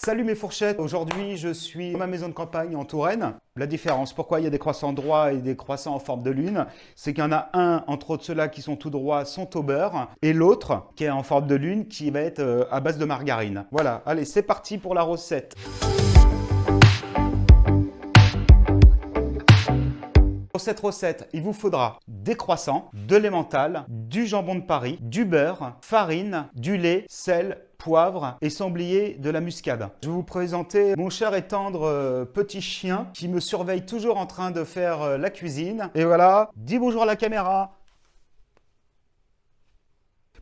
Salut mes fourchettes, aujourd'hui je suis dans ma maison de campagne en Touraine. La différence, pourquoi il y a des croissants droits et des croissants en forme de lune, c'est qu'il y en a un, entre autres ceux-là qui sont tout droits, sont au beurre, et l'autre qui est en forme de lune qui va être à base de margarine. Voilà, allez c'est parti pour la recette. Pour cette recette, il vous faudra des croissants, de l'emmental, du jambon de Paris, du beurre, farine, du lait, sel, poivre et sans oublier de la muscade. Je vais vous présenter mon cher et tendre petit chien qui me surveille toujours en train de faire la cuisine. Et voilà, dis bonjour à la caméra.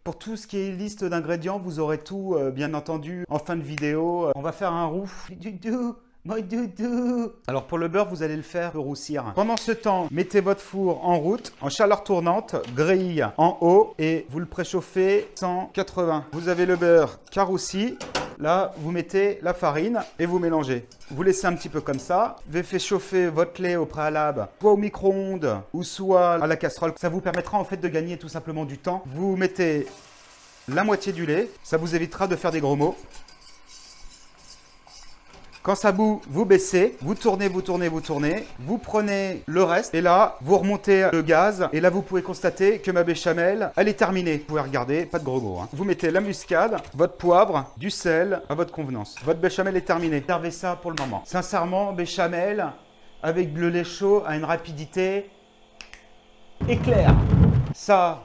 Pour tout ce qui est liste d'ingrédients, vous aurez tout bien entendu en fin de vidéo. On va faire un roux. Mon doudou. Alors pour le beurre, vous allez le faire roussir. Pendant ce temps, mettez votre four en route, en chaleur tournante, grille en haut et vous le préchauffez 180. Vous avez le beurre qui a roussi. Là, vous mettez la farine et vous mélangez. Vous laissez un petit peu comme ça. Vous faites chauffer votre lait au préalable, soit au micro-ondes ou soit à la casserole. Ça vous permettra en fait de gagner tout simplement du temps. Vous mettez la moitié du lait. Ça vous évitera de faire des gros mots. Quand ça bout, vous baissez, vous tournez, vous tournez, vous tournez, vous prenez le reste et là, vous remontez le gaz et là, vous pouvez constater que ma béchamel, elle est terminée. Vous pouvez regarder, pas de gros mots. Vous mettez la muscade, votre poivre, du sel à votre convenance. Votre béchamel est terminée. Servez ça pour le moment. Sincèrement, béchamel avec le lait chaud à une rapidité éclair. Ça,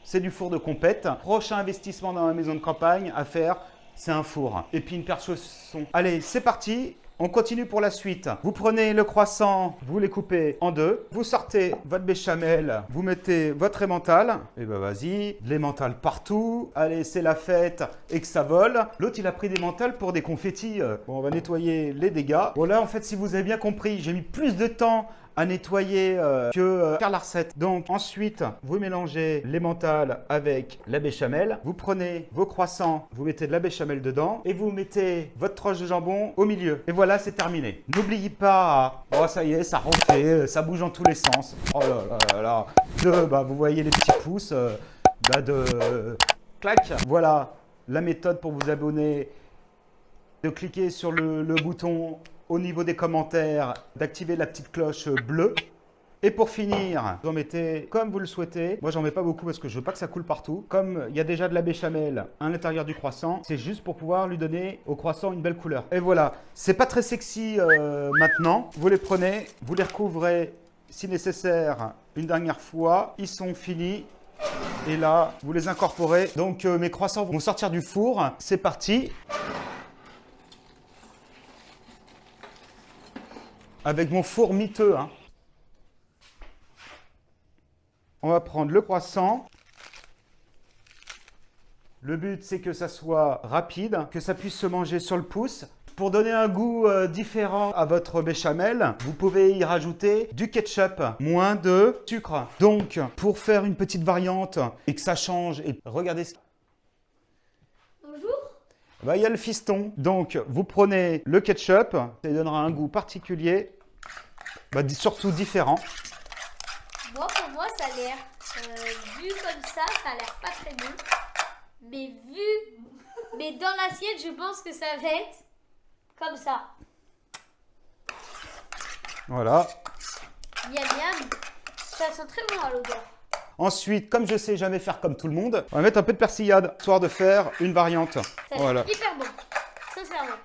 c'est du four de compète. Prochain investissement dans la maison de campagne à faire. C'est un four. Et puis une paire de chaussons. Allez, c'est parti. On continue pour la suite. Vous prenez le croissant, vous les coupez en deux. Vous sortez votre béchamel, vous mettez votre emmental. Et ben vas-y, de l'emmental partout. Allez, c'est la fête et que ça vole. L'autre, il a pris des mentales pour des confettis. Bon, on va nettoyer les dégâts. Bon là, en fait, si vous avez bien compris, j'ai mis plus de temps à nettoyer que faire la recette. Donc ensuite, vous mélangez l'emmental avec la béchamel. Vous prenez vos croissants, vous mettez de la béchamel dedans et vous mettez votre tranche de jambon au milieu. Et voilà, c'est terminé. N'oubliez pas, oh ça y est, ça refait, ça bouge dans tous les sens. Oh là là là là. Vous voyez les petits pouces clac. Voilà la méthode pour vous abonner. De cliquer sur le bouton au niveau des commentaires, d'activer la petite cloche bleue. Et pour finir, vous en mettez comme vous le souhaitez. Moi, j'en mets pas beaucoup parce que je veux pas que ça coule partout. Comme il y a déjà de la béchamel à l'intérieur du croissant, c'est juste pour pouvoir lui donner au croissant une belle couleur. Et voilà, c'est pas très sexy maintenant. Vous les prenez, vous les recouvrez si nécessaire une dernière fois. Ils sont finis. Et là, vous les incorporez. Donc, mes croissants vont sortir du four. C'est parti. Avec mon four miteux. On va prendre le croissant. Le but, c'est que ça soit rapide, que ça puisse se manger sur le pouce. Pour donner un goût différent à votre béchamel, vous pouvez y rajouter du ketchup, moins de sucre. Donc, pour faire une petite variante et que ça change, et regardez ce... Bonjour. Il y a le fiston. Donc, vous prenez le ketchup, ça donnera un goût particulier. Surtout différent. Moi, pour moi, ça a l'air, vu comme ça a l'air pas très bon. Mais dans l'assiette, je pense que ça va être comme ça. Voilà. Miam miam. Ça sent très bon à l'odeur. Ensuite, comme je sais jamais faire comme tout le monde, on va mettre un peu de persillade, histoire de faire une variante. Ça voilà. hyper bon. Sincèrement.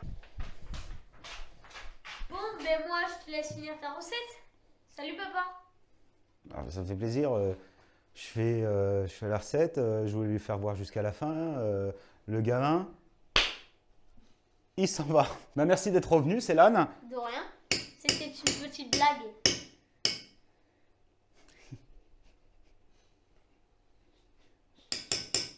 Bon, moi, je te laisse finir ta recette. Salut, papa. Ça me fait plaisir. Je fais la recette. Je voulais lui faire voir jusqu'à la fin. Le gamin, il s'en va. Merci d'être revenu, Célane. De rien. C'était une petite blague.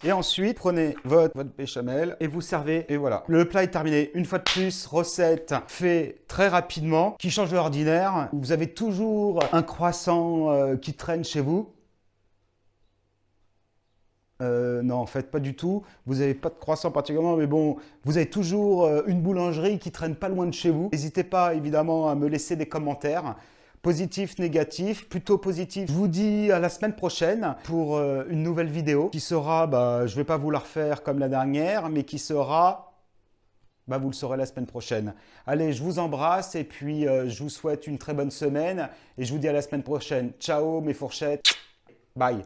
Et ensuite, prenez votre béchamel et vous servez. Et voilà, le plat est terminé. Une fois de plus, recette faite très rapidement, qui change de l'ordinaire. Vous avez toujours un croissant qui traîne chez vous. Non, en fait, pas du tout. Vous n'avez pas de croissant particulièrement, mais bon, vous avez toujours une boulangerie qui traîne pas loin de chez vous. N'hésitez pas, évidemment, à me laisser des commentaires. Positif, négatif, plutôt positif. Je vous dis à la semaine prochaine pour une nouvelle vidéo qui sera, je ne vais pas vous la refaire comme la dernière, mais qui sera Bah, vous le saurez la semaine prochaine. Allez, je vous embrasse et puis je vous souhaite une très bonne semaine et je vous dis à la semaine prochaine. Ciao mes fourchettes. Bye.